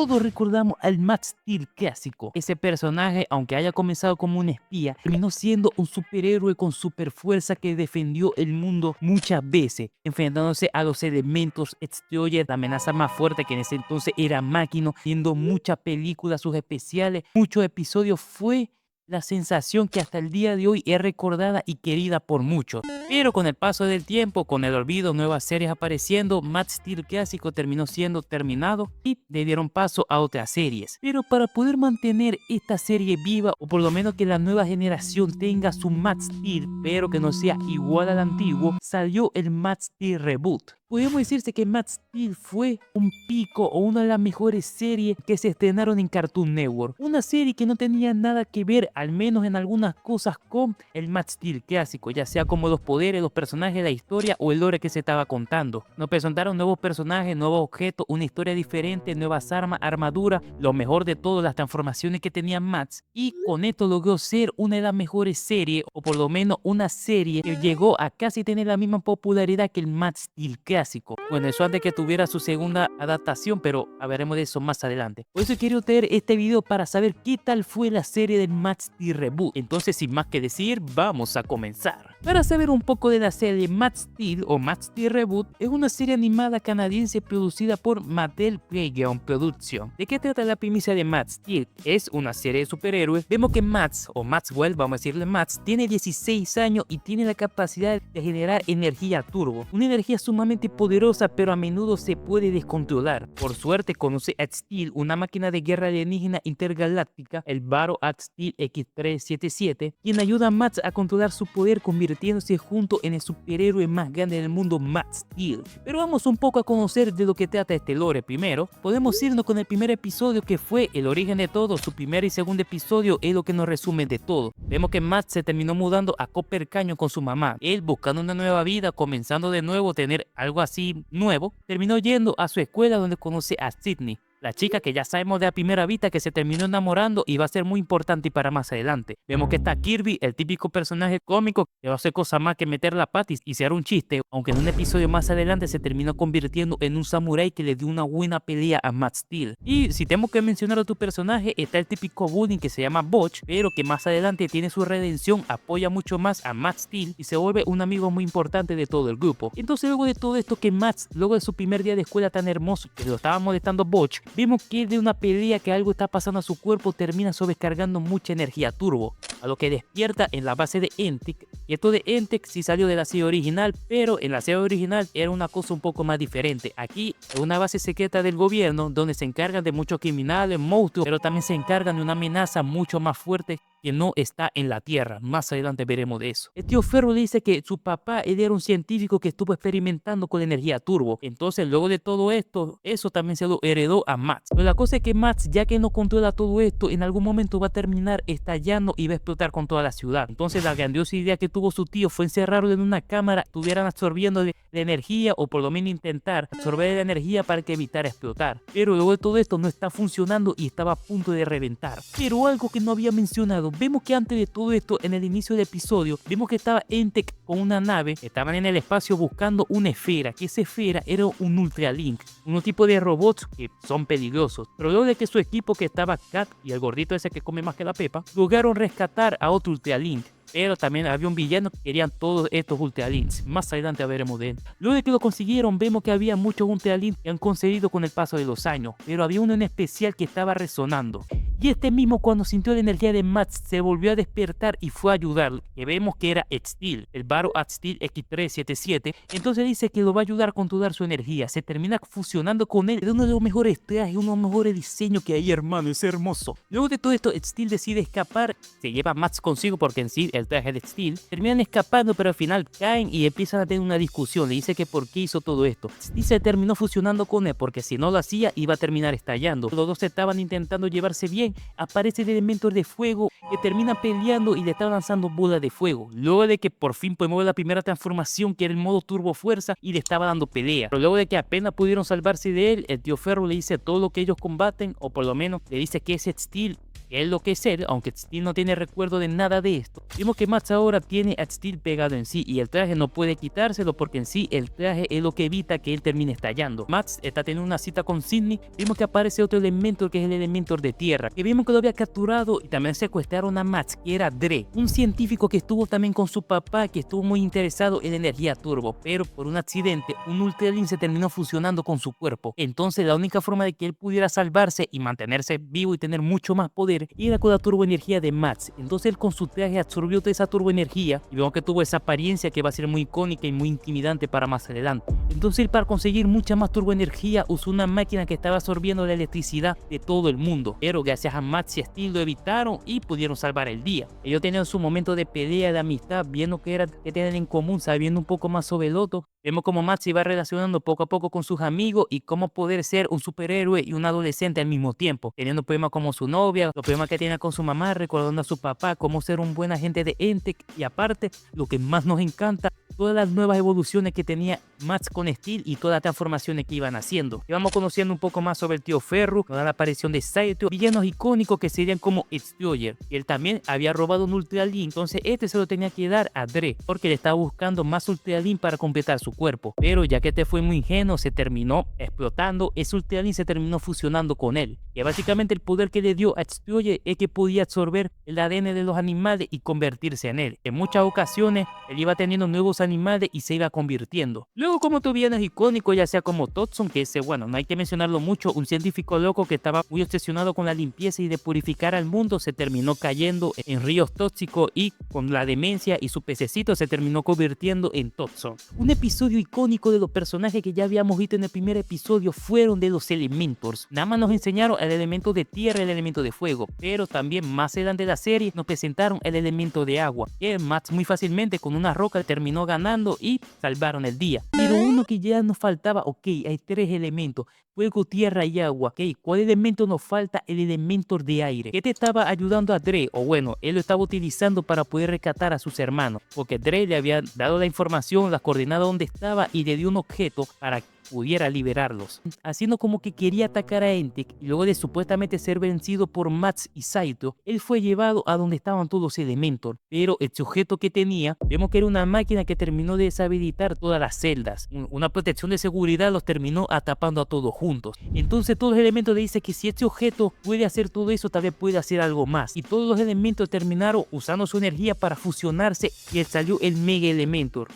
Todos recordamos al Max Steel clásico. Ese personaje, aunque haya comenzado como un espía, terminó siendo un superhéroe con super fuerza que defendió el mundo muchas veces, enfrentándose a los elementos exteriores, la amenaza más fuerte que en ese entonces era Máquina, viendo muchas películas, sus especiales, muchos episodios. Fue la sensación que hasta el día de hoy es recordada y querida por muchos. Pero con el paso del tiempo, con el olvido, nuevas series apareciendo, Max Steel clásico terminó siendo terminado y le dieron paso a otras series. Pero para poder mantener esta serie viva, o por lo menos que la nueva generación tenga su Max Steel, pero que no sea igual al antiguo, salió el Max Steel Reboot. Podemos decirse que Max Steel fue un pico o una de las mejores series que se estrenaron en Cartoon Network. Una serie que no tenía nada que ver, al menos en algunas cosas, con el Max Steel clásico, ya sea como los poderes, los personajes, la historia o el lore que se estaba contando. Nos presentaron nuevos personajes, nuevos objetos, una historia diferente, nuevas armas, armaduras, lo mejor de todo, las transformaciones que tenía Max, y con esto logró ser una de las mejores series, o por lo menos una serie que llegó a casi tener la misma popularidad que el Max Steel clásico. Bueno, eso antes que tuviera su segunda adaptación, pero hablaremos de eso más adelante. Por eso quiero traer este video para saber qué tal fue la serie del Max Steel Reboot. Entonces, sin más que decir, vamos a comenzar. Para saber un poco de la serie, Max Steel o Max Steel Reboot es una serie animada canadiense producida por Mattel Playground Production. ¿De qué trata la primicia de Max Steel? Es una serie de superhéroes. Vemos que Max, o Maxwell, vamos a decirle Max, tiene 16 años y tiene la capacidad de generar energía turbo. Una energía sumamente poderosa, pero a menudo se puede descontrolar. Por suerte conoce a Steel, una máquina de guerra alienígena intergaláctica, el Baro Steel X377, quien ayuda a Max a controlar su poder, convirtiéndose junto en el superhéroe más grande del mundo, Max Steel. Pero vamos un poco a conocer de lo que trata este lore. Primero, podemos irnos con el primer episodio, que fue el origen de todo. Su primer y segundo episodio es lo que nos resume de todo. Vemos que Max se terminó mudando a Copper Canyon con su mamá. Él, buscando una nueva vida, comenzando de nuevo, tener algo así nuevo, terminó yendo a su escuela, donde conoce a Sydney, la chica que ya sabemos de a primera vista que se terminó enamorando y va a ser muy importante para más adelante. Vemos que está Kirby, el típico personaje cómico que va a hacer cosa más que meter la patis y se hará un chiste, aunque en un episodio más adelante se terminó convirtiendo en un samurái que le dio una buena pelea a Max Steel. Y si tengo que mencionar a otro personaje, está el típico bullying que se llama Butch, pero que más adelante tiene su redención, apoya mucho más a Max Steel y se vuelve un amigo muy importante de todo el grupo. Entonces, luego de todo esto, que Max, luego de su primer día de escuela tan hermoso que lo estaba molestando Butch, vemos que de una pelea que algo está pasando a su cuerpo, termina sobrecargando mucha energía turbo, a lo que despierta en la base de Entic. Y esto de Entic sí salió de la serie original, pero en la serie original era una cosa un poco más diferente. Aquí es una base secreta del gobierno donde se encargan de muchos criminales, monstruos, pero también se encargan de una amenaza mucho más fuerte que no está en la Tierra. Más adelante veremos de eso. El tío Ferro dice que su papá, él era un científico que estuvo experimentando con la energía turbo. Entonces, luego de todo esto, eso también se lo heredó a Max. Pero la cosa es que Max, ya que no controla todo esto, en algún momento va a terminar estallando y va a explotar con toda la ciudad. Entonces, la grandiosa idea que tuvo su tío fue encerrarlo en una cámara, estuvieran absorbiendo de energía, o por lo menos intentar absorber la energía para que evitara explotar. Pero luego de todo esto no está funcionando y estaba a punto de reventar. Pero algo que no había mencionado, vemos que antes de todo esto, en el inicio del episodio, vimos que estaba Entec con una nave, estaban en el espacio buscando una esfera, que esa esfera era un Ultralink, un tipo de robots que son peligrosos. Pero luego de que su equipo, que estaba Kat y el gordito ese que come más que la pepa, lograron rescatar a otro Ultralink. Pero también había un villano que querían todos estos Ultralinks. Más adelante veremos de él. Luego de que lo consiguieron, vemos que había muchos Ultralinks que han conseguido con el paso de los años. Pero había uno en especial que estaba resonando. Y este mismo, cuando sintió la energía de Max, se volvió a despertar y fue a ayudarlo. Que vemos que era Steel, el Baro Steel X377. Entonces dice que lo va a ayudar a controlar su energía. Se termina fusionando con él. Es uno de los mejores trajes, uno de los mejores diseños que hay, hermano. Es hermoso. Luego de todo esto, Steel decide escapar. Se lleva a Max consigo porque en sí el traje de Steel. Terminan escapando, pero al final caen y empiezan a tener una discusión. Le dice que por qué hizo todo esto. Steel se terminó fusionando con él porque si no lo hacía iba a terminar estallando. Los dos estaban intentando llevarse bien. Aparece el elemento de fuego que termina peleando y le está lanzando bolas de fuego. Luego de que por fin podemos ver la primera transformación, que era el modo turbo fuerza, y le estaba dando pelea. Pero luego de que apenas pudieron salvarse de él, el tío Ferro le dice todo lo que ellos combaten, o por lo menos le dice que ese Steel qué es lo que es él, aunque Steel no tiene recuerdo de nada de esto. Vemos que Max ahora tiene a Steel pegado en sí y el traje no puede quitárselo porque en sí el traje es lo que evita que él termine estallando. Max está teniendo una cita con Sydney. Vemos que aparece otro elemento que es el elemento de tierra, que vimos que lo había capturado y también secuestraron a Max, que era Dre, un científico que estuvo también con su papá, que estuvo muy interesado en la energía turbo, pero por un accidente un Ultralink se terminó fusionando con su cuerpo. Entonces la única forma de que él pudiera salvarse y mantenerse vivo y tener mucho más poder era con la turboenergía de Max. Entonces él con su traje absorbió toda esa turboenergía y vemos que tuvo esa apariencia que va a ser muy icónica y muy intimidante para más adelante. Entonces él, para conseguir mucha más turboenergía, usó una máquina que estaba absorbiendo la electricidad de todo el mundo, pero gracias a Max y Steel lo evitaron y pudieron salvar el día. Ellos tenían su momento de pelea, de amistad, viendo que tenían en común, sabiendo un poco más sobre el otro. Vemos cómo Max se iba relacionando poco a poco con sus amigos y cómo poder ser un superhéroe y un adolescente al mismo tiempo, teniendo problemas como su novia, los problemas que tenía con su mamá, recordando a su papá, cómo ser un buen agente de Entec, y aparte, lo que más nos encanta, todas las nuevas evoluciones que tenía Max con Steel y todas las transformaciones que iban haciendo. Y vamos conociendo un poco más sobre el tío Ferro, con la aparición de Saito, villanos icónicos que serían como Destroyer. Y él también había robado un Ultralink, entonces este se lo tenía que dar a Dre, porque le estaba buscando más Ultralink para completar su cuerpo. Pero ya que este fue muy ingenuo, se terminó explotando, ese Ultralink se terminó fusionando con él. Y básicamente el poder que le dio a Destroyer es que podía absorber el ADN de los animales y convertirse en él. En muchas ocasiones, él iba teniendo nuevos animales y se iba convirtiendo. Luego, como tu villanos icónicos, ya sea como Todson, que ese, bueno, no hay que mencionarlo mucho, un científico loco que estaba muy obsesionado con la limpieza y de purificar al mundo, se terminó cayendo en ríos tóxicos y con la demencia y su pececito se terminó convirtiendo en Todson. Un episodio icónico de los personajes que ya habíamos visto en el primer episodio fueron de los Elementors. Nada más nos enseñaron el elemento de tierra y el elemento de fuego, pero también más adelante de la serie nos presentaron el elemento de agua, que Max muy fácilmente con una roca terminó ganando y salvaron el día. Pero uno que ya nos faltaba, ok, hay tres elementos: fuego, tierra y agua. Ok, ¿cuál elemento nos falta? El elemento de aire. ¿Qué te estaba ayudando a Dre? O bueno, él lo estaba utilizando para poder rescatar a sus hermanos, porque Dre le había dado la información, las coordenadas donde estaba y le dio un objeto para que pudiera liberarlos, haciendo como que quería atacar a Entec, y luego de supuestamente ser vencido por Max y Saito, él fue llevado a donde estaban todos los elementos, pero el sujeto que tenía, vemos que era una máquina que terminó de deshabilitar todas las celdas, una protección de seguridad los terminó atrapando a todos juntos. Entonces todos los elementos le dicen que si este objeto puede hacer todo eso, tal vez puede hacer algo más, y todos los elementos terminaron usando su energía para fusionarse y salió el Mega Elementor.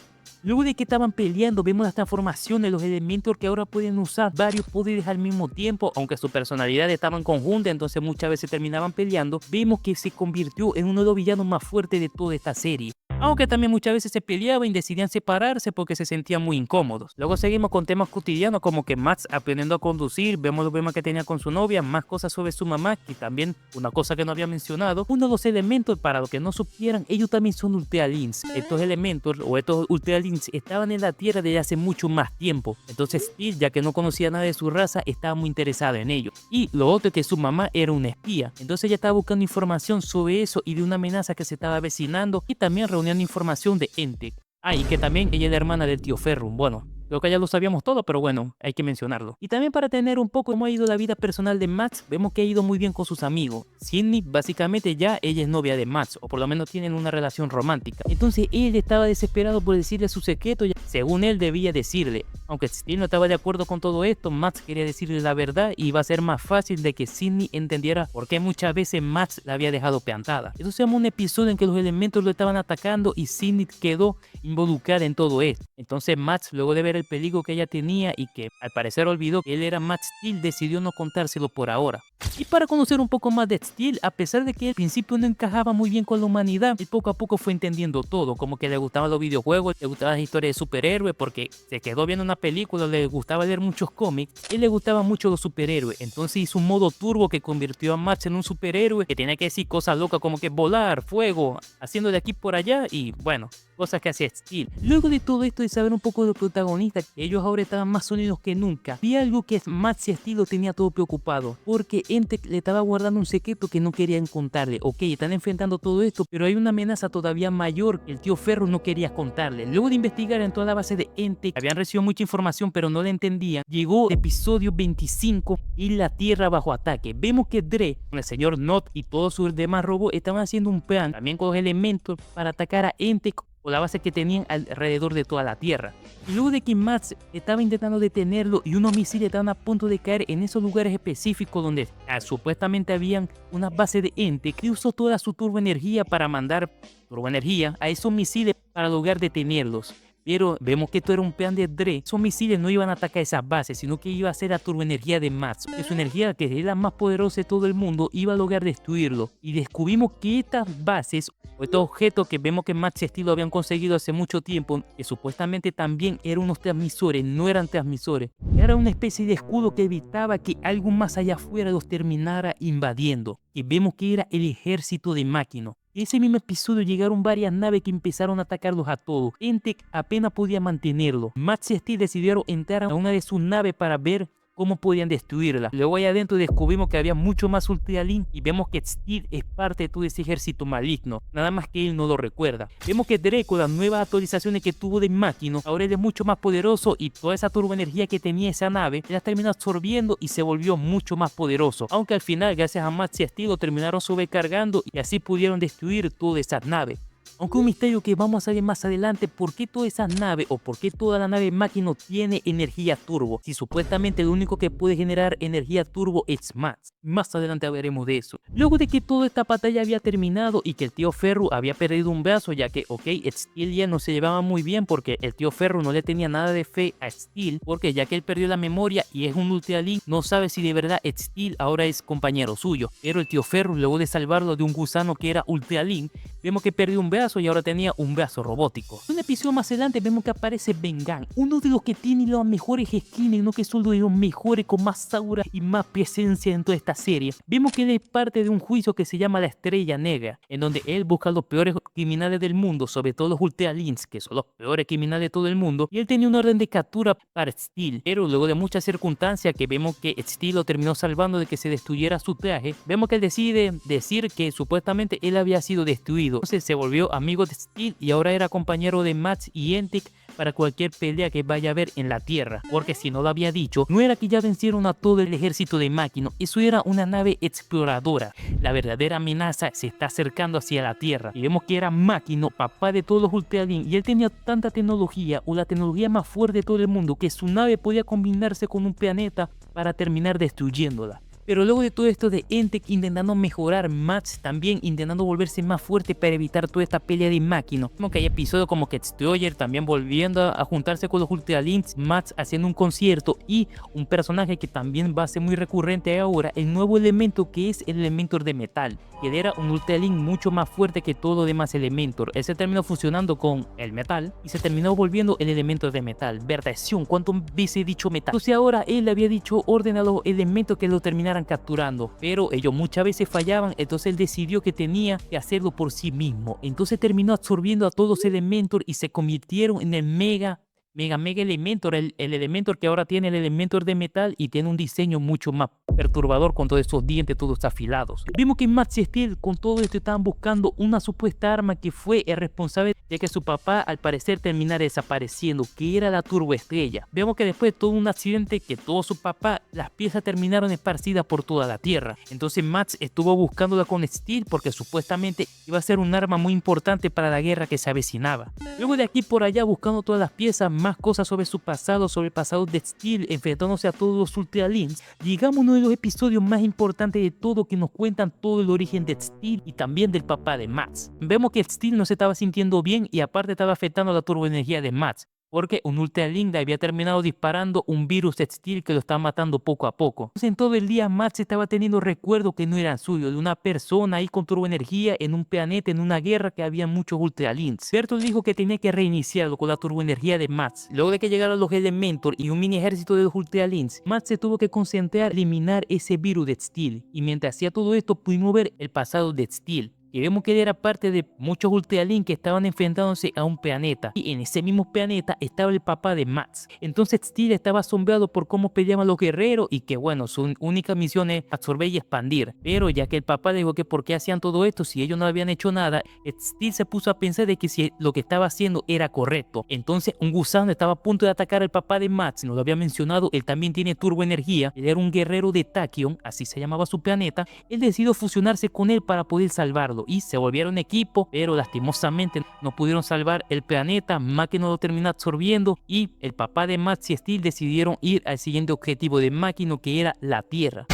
Luego de que estaban peleando, vemos las transformaciones de los elementos que ahora pueden usar varios poderes al mismo tiempo, aunque su personalidad estaban conjuntas, entonces muchas veces terminaban peleando. Vemos que se convirtió en uno de los villanos más fuertes de toda esta serie, aunque también muchas veces se peleaban y decidían separarse porque se sentían muy incómodos. Luego seguimos con temas cotidianos como que Max aprendiendo a conducir, vemos los problemas que tenía con su novia, más cosas sobre su mamá, y también una cosa que no había mencionado, uno de los elementos, para los que no supieran, ellos también son Ultralinks. Estos elementos o estos Ultralinks estaban en la Tierra desde hace mucho más tiempo, entonces Steel, ya que no conocía nada de su raza, estaba muy interesado en ellos. Y lo otro es que su mamá era una espía, entonces ella estaba buscando información sobre eso y de una amenaza que se estaba avecinando, y también reuniendo información de Entec. Y que también ella es la hermana del tío Ferrum. Bueno, creo que ya lo sabíamos todo, pero bueno, hay que mencionarlo. Y también para tener un poco cómo ha ido la vida personal de Max, vemos que ha ido muy bien con sus amigos. Sydney, básicamente ya ella es novia de Max, o por lo menos tienen una relación romántica. Entonces él estaba desesperado por decirle su secreto, según él debía decirle. Aunque Sydney no estaba de acuerdo con todo esto, Max quería decirle la verdad y iba a ser más fácil de que Sydney entendiera por qué muchas veces Max la había dejado plantada. Eso se llama un episodio en que los elementos lo estaban atacando y Sydney quedó involucrada en todo esto. Entonces Max, luego de ver el peligro que ella tenía y que al parecer olvidó que él era Max Steel, decidió no contárselo por ahora. Y para conocer un poco más de Steel, a pesar de que al principio no encajaba muy bien con la humanidad, él poco a poco fue entendiendo todo, como que le gustaban los videojuegos, le gustaban las historias de superhéroes, porque se quedó viendo una película, le gustaba leer muchos cómics, y le gustaban mucho los superhéroes. Entonces hizo un modo turbo que convirtió a Max en un superhéroe que tenía que decir cosas locas como que volar, fuego, haciendo de aquí por allá y bueno, cosas que hacía Steel. Luego de todo esto, de saber un poco de los protagonistas, ellos ahora estaban más unidos que nunca. Vi algo que Max y Steel lo tenía todo preocupado, porque Entec le estaba guardando un secreto que no querían contarle. Ok, están enfrentando todo esto, pero hay una amenaza todavía mayor que el tío Ferro no quería contarle. Luego de investigar en toda la base de Entec, habían recibido mucha información pero no la entendían. Llegó el episodio 25 y la Tierra bajo ataque. Vemos que Dre, con el señor Not y todos sus demás robots estaban haciendo un plan, también con los elementos, para atacar a Entec o la base que tenían alrededor de toda la Tierra. Y luego de que Max estaba intentando detenerlo y unos misiles estaban a punto de caer en esos lugares específicos donde supuestamente habían una base de Entec, que usó toda su turboenergía para mandar turboenergía a esos misiles para lograr detenerlos. Pero vemos que esto era un plan de Dre. Esos misiles no iban a atacar esas bases, sino que iba a ser la turboenergía de Max. Que su energía, que es la más poderosa de todo el mundo, iba a lograr destruirlo. Y descubrimos que estas bases, o estos objetos que vemos que Max y Steel habían conseguido hace mucho tiempo, que supuestamente también eran unos transmisores, no eran transmisores. Era una especie de escudo que evitaba que algo más allá afuera los terminara invadiendo. Y vemos que era el ejército de Máquina. En ese mismo episodio llegaron varias naves que empezaron a atacarlos a todos. Entec apenas podía mantenerlo. Max y Steel decidieron entrar a una de sus naves para ver cómo podían destruirla. Luego allá adentro descubrimos que había mucho más Ultralink y vemos que Steel es parte de todo ese ejército maligno, nada más que él no lo recuerda. Vemos que Dre, con las nuevas actualizaciones que tuvo de Máquina, ahora él es mucho más poderoso y toda esa turboenergía que tenía esa nave, la terminó absorbiendo y se volvió mucho más poderoso. Aunque al final, gracias a Max y Steel, lo terminaron sobrecargando y así pudieron destruir todas esas naves. Aunque un misterio que vamos a ver más adelante, por qué toda esa nave o por qué toda la nave Máquina tiene energía turbo, si supuestamente lo único que puede generar energía turbo es Max. Más adelante hablaremos de eso. Luego de que toda esta batalla había terminado y que el tío Ferro había perdido un brazo, ya que Steel ya no se llevaba muy bien porque el tío Ferro no le tenía nada de fe a Steel, porque ya que él perdió la memoria y es un Ultralink, no sabe si de verdad Steel ahora es compañero suyo. Pero el tío Ferro, luego de salvarlo de un gusano que era Ultralink, vemos que perdió un brazo y ahora tenía un brazo robótico. En un episodio más adelante vemos que aparece Bengan, uno de los que tiene los mejores skins, no que son de los mejores con más aura y más presencia en toda esta serie. Vemos que él es parte de un juicio que se llama la Estrella Negra, en donde él busca a los peores criminales del mundo, sobre todo los Ultralinks, que son los peores criminales de todo el mundo, y él tenía una orden de captura para Steel, pero luego de muchas circunstancias que vemos que Steel lo terminó salvando de que se destruyera su traje, vemos que él decide decir que supuestamente él había sido destruido. Entonces se volvió amigo de Steel y ahora era compañero de Max y Entec para cualquier pelea que vaya a haber en la Tierra, porque si no lo había dicho, no era que ya vencieron a todo el ejército de Máquina, eso era una nave exploradora. La verdadera amenaza se está acercando hacia la Tierra y vemos que era Máquina, papá de todos los Ultralink, y él tenía tanta tecnología o la tecnología más fuerte de todo el mundo que su nave podía combinarse con un planeta para terminar destruyéndola. Pero luego de todo esto de Entec intentando mejorar, Max también intentando volverse más fuerte para evitar toda esta pelea de Máquina. Como que hay episodios como que Destroyer también volviendo a juntarse con los Ultralinks, Max haciendo un concierto y un personaje que también va a ser muy recurrente ahora, el nuevo elemento que es el Elementor de metal, que era un Ultralink mucho más fuerte que todo los demás Elementor. Él se terminó fusionando con el metal y se terminó volviendo el Elementor de metal. Verdación, ¿cuánto veces he dicho metal? Entonces ahora él le había dicho orden a los elementos que lo terminaran capturando, pero ellos muchas veces fallaban, entonces él decidió que tenía que hacerlo por sí mismo. Entonces terminó absorbiendo a todos los Elementor y se convirtieron en el mega Elementor, el Elementor que ahora tiene el Elementor de metal y tiene un diseño mucho más perturbador con todos esos dientes todos afilados. Vimos que Max y Steel con todo esto estaban buscando una supuesta arma que fue el responsable de que su papá al parecer terminara desapareciendo, que era la turboestrella. Vemos que después de todo un accidente que tuvo su papá, las piezas terminaron esparcidas por toda la Tierra. Entonces Max estuvo buscándola con Steel porque supuestamente iba a ser un arma muy importante para la guerra que se avecinaba. Luego de aquí por allá buscando todas las piezas, más cosas sobre su pasado, sobre el pasado de Steel, enfrentándose a todos los Ultralinks, llegamos a uno de los episodios más importantes de todo, que nos cuentan todo el origen de Steel y también del papá de Max. Vemos que Steel no se estaba sintiendo bien y aparte estaba afectando la turboenergía de Max, porque un Ultralink le había terminado disparando un virus de Steel que lo estaba matando poco a poco. Entonces en todo el día Max estaba teniendo recuerdos que no eran suyos, de una persona ahí con turboenergía en un planeta, en una guerra que había muchos Ultralinks. Bertolt dijo que tenía que reiniciarlo con la turboenergía de Max. Luego de que llegaron los Elementor y un mini ejército de los Ultralinks, Max se tuvo que concentrar en eliminar ese virus de Steel. Y mientras hacía todo esto pudimos ver el pasado de Steel. Y vemos que él era parte de muchos Ultralink que estaban enfrentándose a un planeta. Y en ese mismo planeta estaba el papá de Max. Entonces Steel estaba asombrado por cómo peleaban los guerreros y que bueno, su única misión es absorber y expandir. Pero ya que el papá le dijo que por qué hacían todo esto si ellos no habían hecho nada, Steel se puso a pensar de que si lo que estaba haciendo era correcto. Entonces un gusano estaba a punto de atacar al papá de Max, nos lo había mencionado, él también tiene turboenergía, él era un guerrero de Tachyon, así se llamaba su planeta. Él decidió fusionarse con él para poder salvarlo y se volvieron equipo, pero lastimosamente no pudieron salvar el planeta. Máquina lo terminó absorbiendo y el papá de Max y Steel decidieron ir al siguiente objetivo de Máquina, que era la Tierra.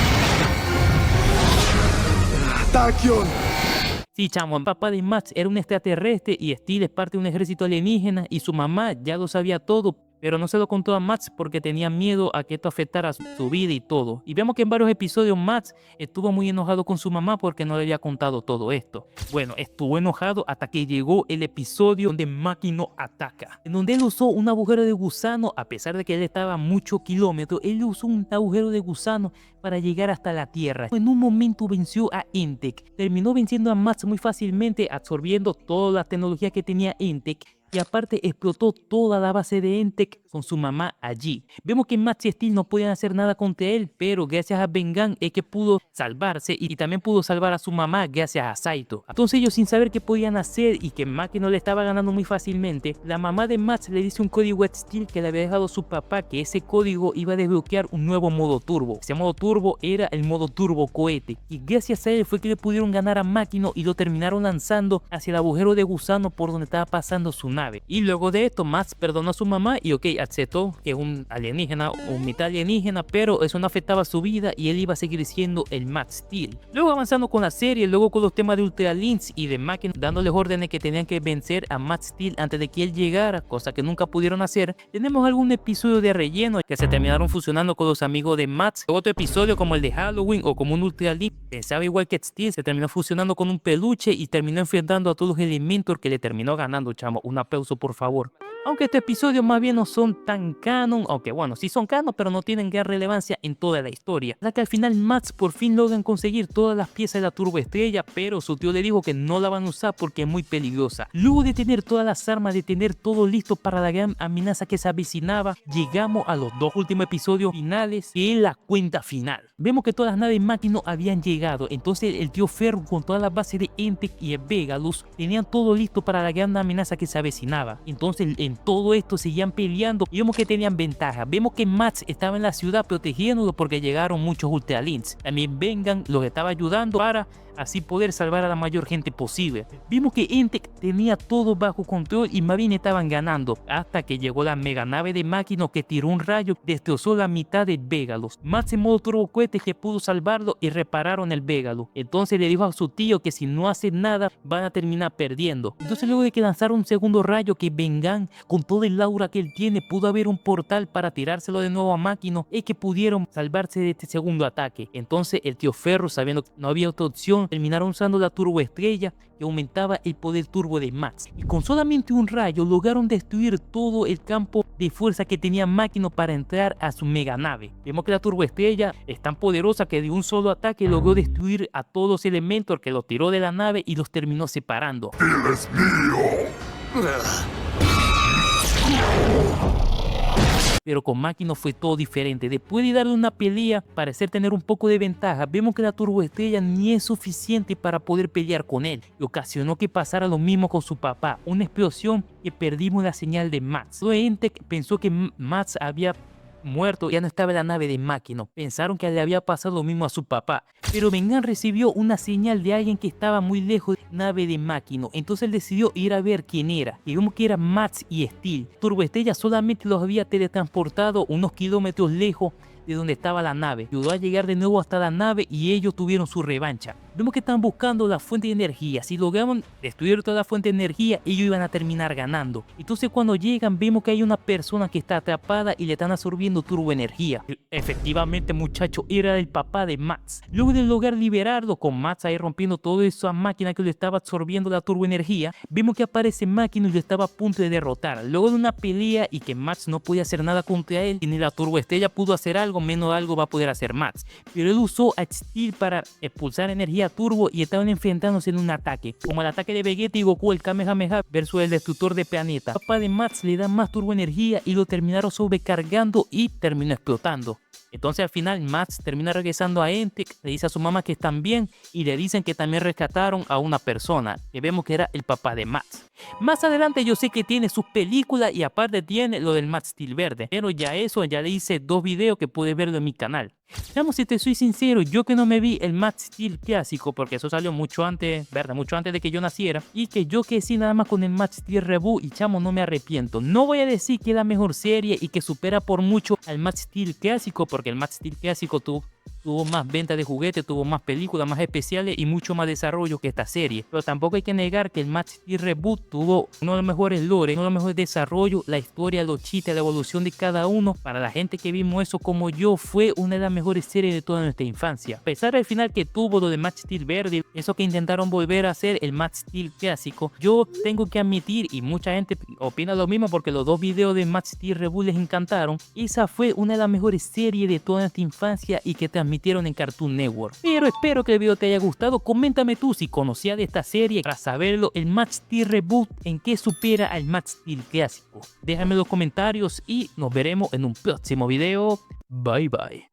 Tachyon. Sí, chamo, el papá de Max era un extraterrestre y Steel es parte de un ejército alienígena y su mamá ya lo sabía todo, pero no se lo contó a Max porque tenía miedo a que esto afectara su vida y todo. Y vemos que en varios episodios Max estuvo muy enojado con su mamá porque no le había contado todo esto. Bueno, estuvo enojado hasta que llegó el episodio donde Máquina ataca, en donde él usó un agujero de gusano. A pesar de que él estaba a muchos kilómetros, él usó un agujero de gusano para llegar hasta la Tierra. En un momento venció a Entec, terminó venciendo a Max muy fácilmente, absorbiendo toda la tecnología que tenía Entec. Y aparte explotó toda la base de Entec con su mamá allí. Vemos que Max y Steel no podían hacer nada contra él, pero gracias a Bengan es que pudo salvarse y también pudo salvar a su mamá gracias a Saito. Entonces ellos, sin saber qué podían hacer y que Máquina le estaba ganando muy fácilmente, la mamá de Max le dice un código a Steel que le había dejado su papá, que ese código iba a desbloquear un nuevo modo turbo. Ese modo turbo era el modo turbo cohete y gracias a él fue que le pudieron ganar a Máquina y lo terminaron lanzando hacia el agujero de gusano por donde estaba pasando su nave. Y luego de esto Max perdonó a su mamá y aceptó que es un alienígena o mitad alienígena, pero eso no afectaba su vida y él iba a seguir siendo el Max Steel. Luego avanzando con la serie, luego con los temas de Ultralinks y de Máquina dándoles órdenes que tenían que vencer a Max Steel antes de que él llegara, cosa que nunca pudieron hacer. Tenemos algún episodio de relleno que se terminaron fusionando con los amigos de Max. Otro episodio como el de Halloween o como un Ultralink pensaba igual que Steel, se terminó fusionando con un peluche y terminó enfrentando a todos los Elementor, que le terminó ganando, chamo. Un aplauso por favor. Aunque estos episodios más bien no son tan canon, aunque bueno, sí son canon, pero no tienen gran relevancia en toda la historia. Ya que al final Max por fin logran conseguir todas las piezas de la turboestrella, pero su tío le dijo que no la van a usar porque es muy peligrosa. Luego de tener todas las armas, de tener todo listo para la gran amenaza que se avecinaba, llegamos a los dos últimos episodios finales, que es la cuenta final. Vemos que todas las naves Máquina habían llegado, entonces el tío Ferro con todas las bases de Entec y Vegalus tenían todo listo para la gran amenaza que se avecinaba. Entonces en todo esto seguían peleando y vemos que tenían ventaja. Vemos que Max estaba en la ciudad protegiéndolo porque llegaron muchos Ultralinks. También Bengan los estaba ayudando para así poder salvar a la mayor gente posible. Vimos que Entec tenía todo bajo control y más bien estaban ganando, hasta que llegó la mega nave de Máquina que tiró un rayo, destrozó la mitad del Vegalus. Max en modo turbocohete que pudo salvarlo y repararon el Vegalus. Entonces le dijo a su tío que si no hace nada van a terminar perdiendo. Entonces luego de que lanzaron un segundo rayo, que Bengan con todo el aura que él tiene pudo haber un portal para tirárselo de nuevo a Máquina, es que pudieron salvarse de este segundo ataque. Entonces el tío Ferro, sabiendo que no había otra opción, terminaron usando la turboestrella que aumentaba el poder turbo de Max, y con solamente un rayo lograron destruir todo el campo de fuerza que tenía Máquina para entrar a su mega nave. Vemos que la turboestrella es tan poderosa que de un solo ataque logró destruir a todos los Elementor, que los tiró de la nave y los terminó separando. ¡Él es mío! Pero con Máquina fue todo diferente. Después de darle una pelea, parecer tener un poco de ventaja, vemos que la turboestrella ni es suficiente para poder pelear con él, y ocasionó que pasara lo mismo con su papá, una explosión que perdimos la señal de Max. Entec pensó que Max había muerto, ya no estaba en la nave de Máquina. Pensaron que le había pasado lo mismo a su papá, pero Bengan recibió una señal de alguien que estaba muy lejos de la nave de Máquina. Entonces él decidió ir a ver quién era, y vimos que era Max y Steel. Turboestrella solamente los había teletransportado unos kilómetros lejos de donde estaba la nave, ayudó a llegar de nuevo hasta la nave y ellos tuvieron su revancha. Vemos que están buscando la fuente de energía. Si lograban destruir toda la fuente de energía, ellos iban a terminar ganando. Entonces cuando llegan, vemos que hay una persona que está atrapada y le están absorbiendo turboenergía. Efectivamente, muchacho, era el papá de Max. Luego de lograr liberarlo, con Max ahí rompiendo toda esa máquina que le estaba absorbiendo la turboenergía, vemos que aparece Máquina y lo estaba a punto de derrotar. Luego de una pelea y que Max no podía hacer nada contra él, y ni la turboestrella pudo hacer algo, menos algo va a poder hacer Max. Pero él usó a Steel para expulsar energía energía turbo y estaban enfrentándose en un ataque, como el ataque de Vegeta y Goku, el Kamehameha versus el destructor de planeta. El papá de Mats le da más turbo energía y lo terminaron sobrecargando y terminó explotando. Entonces al final Mats termina regresando a Entec, le dice a su mamá que están bien y le dicen que también rescataron a una persona, que vemos que era el papá de Mats. Más adelante yo sé que tiene sus películas y aparte tiene lo del Mats Steel verde, pero ya eso ya le hice 2 videos que puedes verlo en mi canal. Vamos, si te soy sincero, yo que no me vi el Mats Steel clásico, porque eso salió mucho antes, ¿verdad? Mucho antes de que yo naciera, y que yo que sí nada más con el Mats Steel Reboot y chamo no me arrepiento. No voy a decir que es la mejor serie y que supera por mucho al Mats Steel clásico, porque el Mats Steel clásico tuvo más ventas de juguetes, tuvo más películas, más especiales y mucho más desarrollo que esta serie. Pero tampoco hay que negar que el Mats Steel Reboot tuvo uno de los mejores lore, uno de los mejores desarrollos, la historia, los chistes, la evolución de cada uno. Para la gente que vimos eso como yo, fue una de las mejores series de toda nuestra infancia. A pesar del final que tuvo lo de Mats Steel verde, eso que intentaron volver a hacer el Mats Steel clásico, yo tengo que admitir, y mucha gente opina lo mismo porque los 2 videos de Mats Steel Reboot les encantaron, esa fue una de las mejores series de toda nuestra infancia y que transmitieron en Cartoon Network. Pero espero que el video te haya gustado. Coméntame tú si conocías de esta serie para saberlo, el Mats Steel Reboot en qué supera al Mats Steel clásico. Déjame en los comentarios y nos veremos en un próximo video. Bye bye.